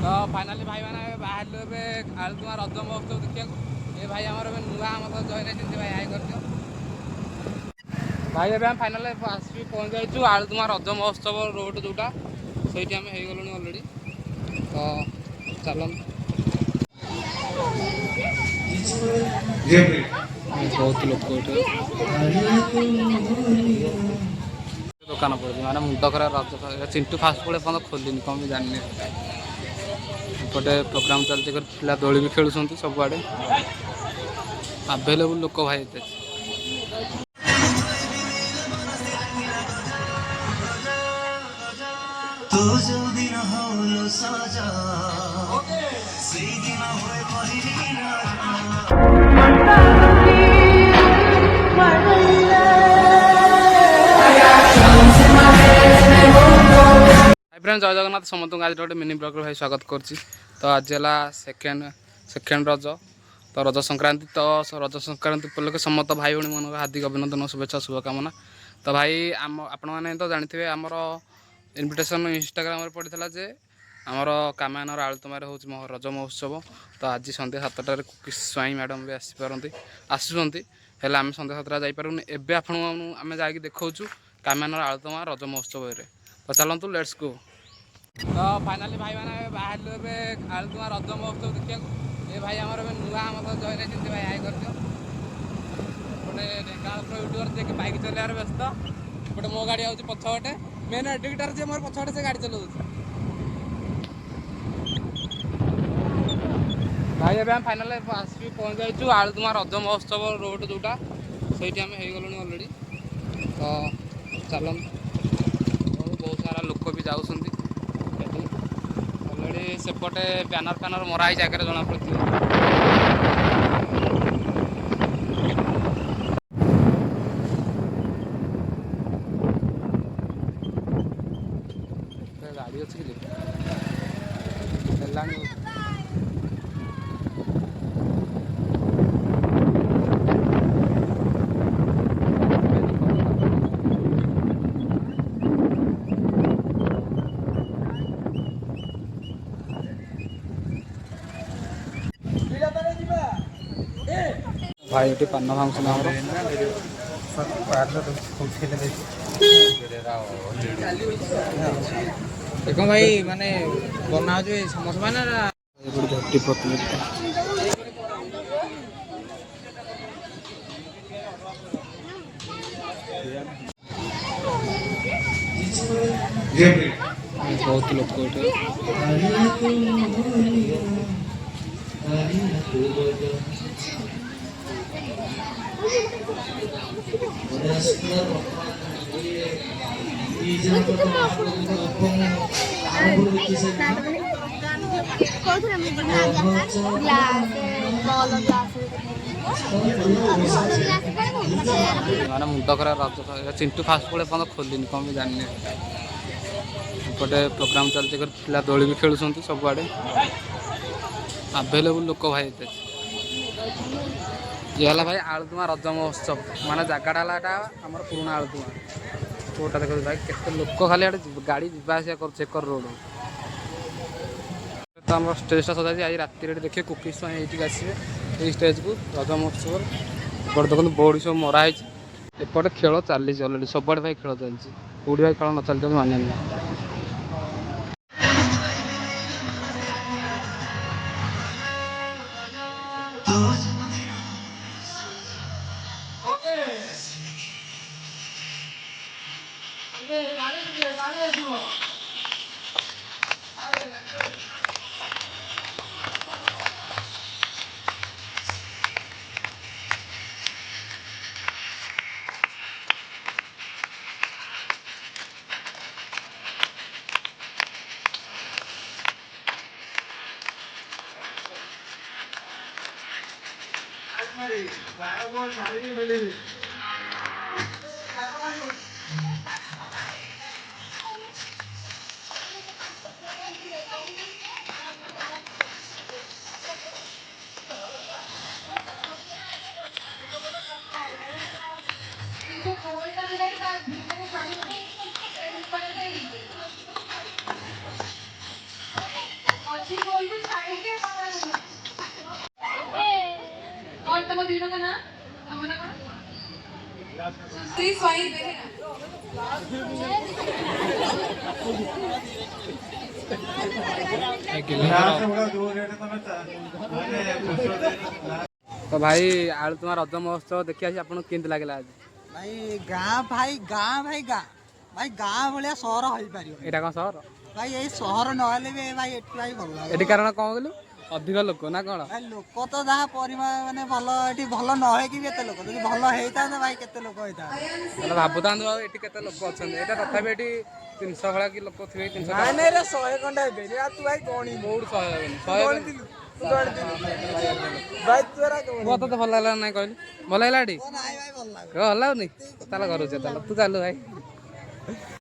तो फाइनाली भाई मैंने बाहर आलुमा रज महोत्सव देखा ये भाई आम नुआ मतलब जॉइन होती भाई हाई कर भाई एवं फाइनाल आसिक पहुँच जाइए आलुमा रज महोत्सव रोड जोटा से आम हो गलु अलरेडी तो चल बहुत लोक दुकान पड़े मैंने मुंड खरा रज चिंटू फास्ट फुड एपं खोलनी कौन भी जानी एपटे प्रोग्राम चलती पिला दोली भी खेलुं सब आड़े आभेलेबुल लोक भाई ये फ्रेंड्स जय जगन्नाथ समस्त आज गोटे मिनी ब्लॉग भाई स्वागत करछि तो आज है सेकेंड रज तो रज संक्रांति तो रज संक्रांति उपलक्षे समस्त भाई भाई मन हार्दिक अभिनंदन शुभेच्छा शुभकामना तो भाई आम आपण मैंने तो जानते आमर इनविटेशन इंस्टाग्राम पड़ा जे आमर कामायनर आलुतमारे हूँ रज महोत्सव तो आज सन्ध्या 7टार कुकी स्वाई मैडम भी आसीपारती आसुँच आम सन्ध्या 7टा जापरूनी एवं आम जा देखा कामायनर आलुतमा रज महोत्सव तो चलतु लेट्स गो तो फाइनाली भाई मैंने बाहर आलुमा रज महोत्सव देखा ये भाई आम नुआ मतलब जॉइन होती भाई हाई कर गोटे ढेंकानाल यूट्यूबर जे बाइक चलार व्यस्त गोटे मो गाड़ी आउट पछपटे मेन एडिटर जे मोर पछपटे से गाड़ी चलाऊ भाई एवं फाइनाल आसिक पहुँच जाइए आलुमा रज महोत्सव रोड जोटा से आम हो गलु अलरेडी तो चल बहुत सारा लोक भी जाऊँ अलरेडी सेपटे बैनर फैनर मराई जगह जना पड़े गाड़ी अच्छी भाई ये पान भांगुन देख भाई माने बना समोसा ना झटी प्रतियोगिता बहुत लोक मैंने मुंड खरा रज चिंटू फास्ट फुड एपं खोलनी कौन भी जानी एपटे प्रोग्राम चलती पिला दोली भी खेलुं सब आड़े आभेलेबुल लोक भाई ये है भाई आलुमा रज महोत्सव माने जगटा आम पुराना आलुमा रोडा देख भाई केते लोक खाली गाड़ी जावास कर चेकर रोड तो आम स्टेजटा सजाई आज राति देखिए कुकिज ये आसवे ये स्टेज को रज महोत्सव एपटे देखो बोर्ड सब मराई एपटे खेल चली अलरेडी सब भाई खेल चलती कौटी भाई खेल न चलती माने तो भाई आलू तुम रज महोत्सव देखी आसी आपको केमती लगे आज भाई भाई गाँ भाया सहर हो पार एटा कौन सहर भाई ये सहर नहले भी भाई एटी भाई भल एटी कारण कौन कहलु अधिक लोक ना कौन भाई लोक तो जहाँ परिमाण माने भल ये भल नहे कि एत लोक जब भल होता भाई केते लोक होता भावुता एटी केते लोक अच्छा एटा तथापि एटी 300 भाया कि लोक थे 300 नाई नाई रे 100 खंडा हे तू भाई गणी बहुत 100 भाई तोरा मत तो भल लगा ना कहलु भल लगा भाई भल भल लगुनि ताल घर तू चल भाई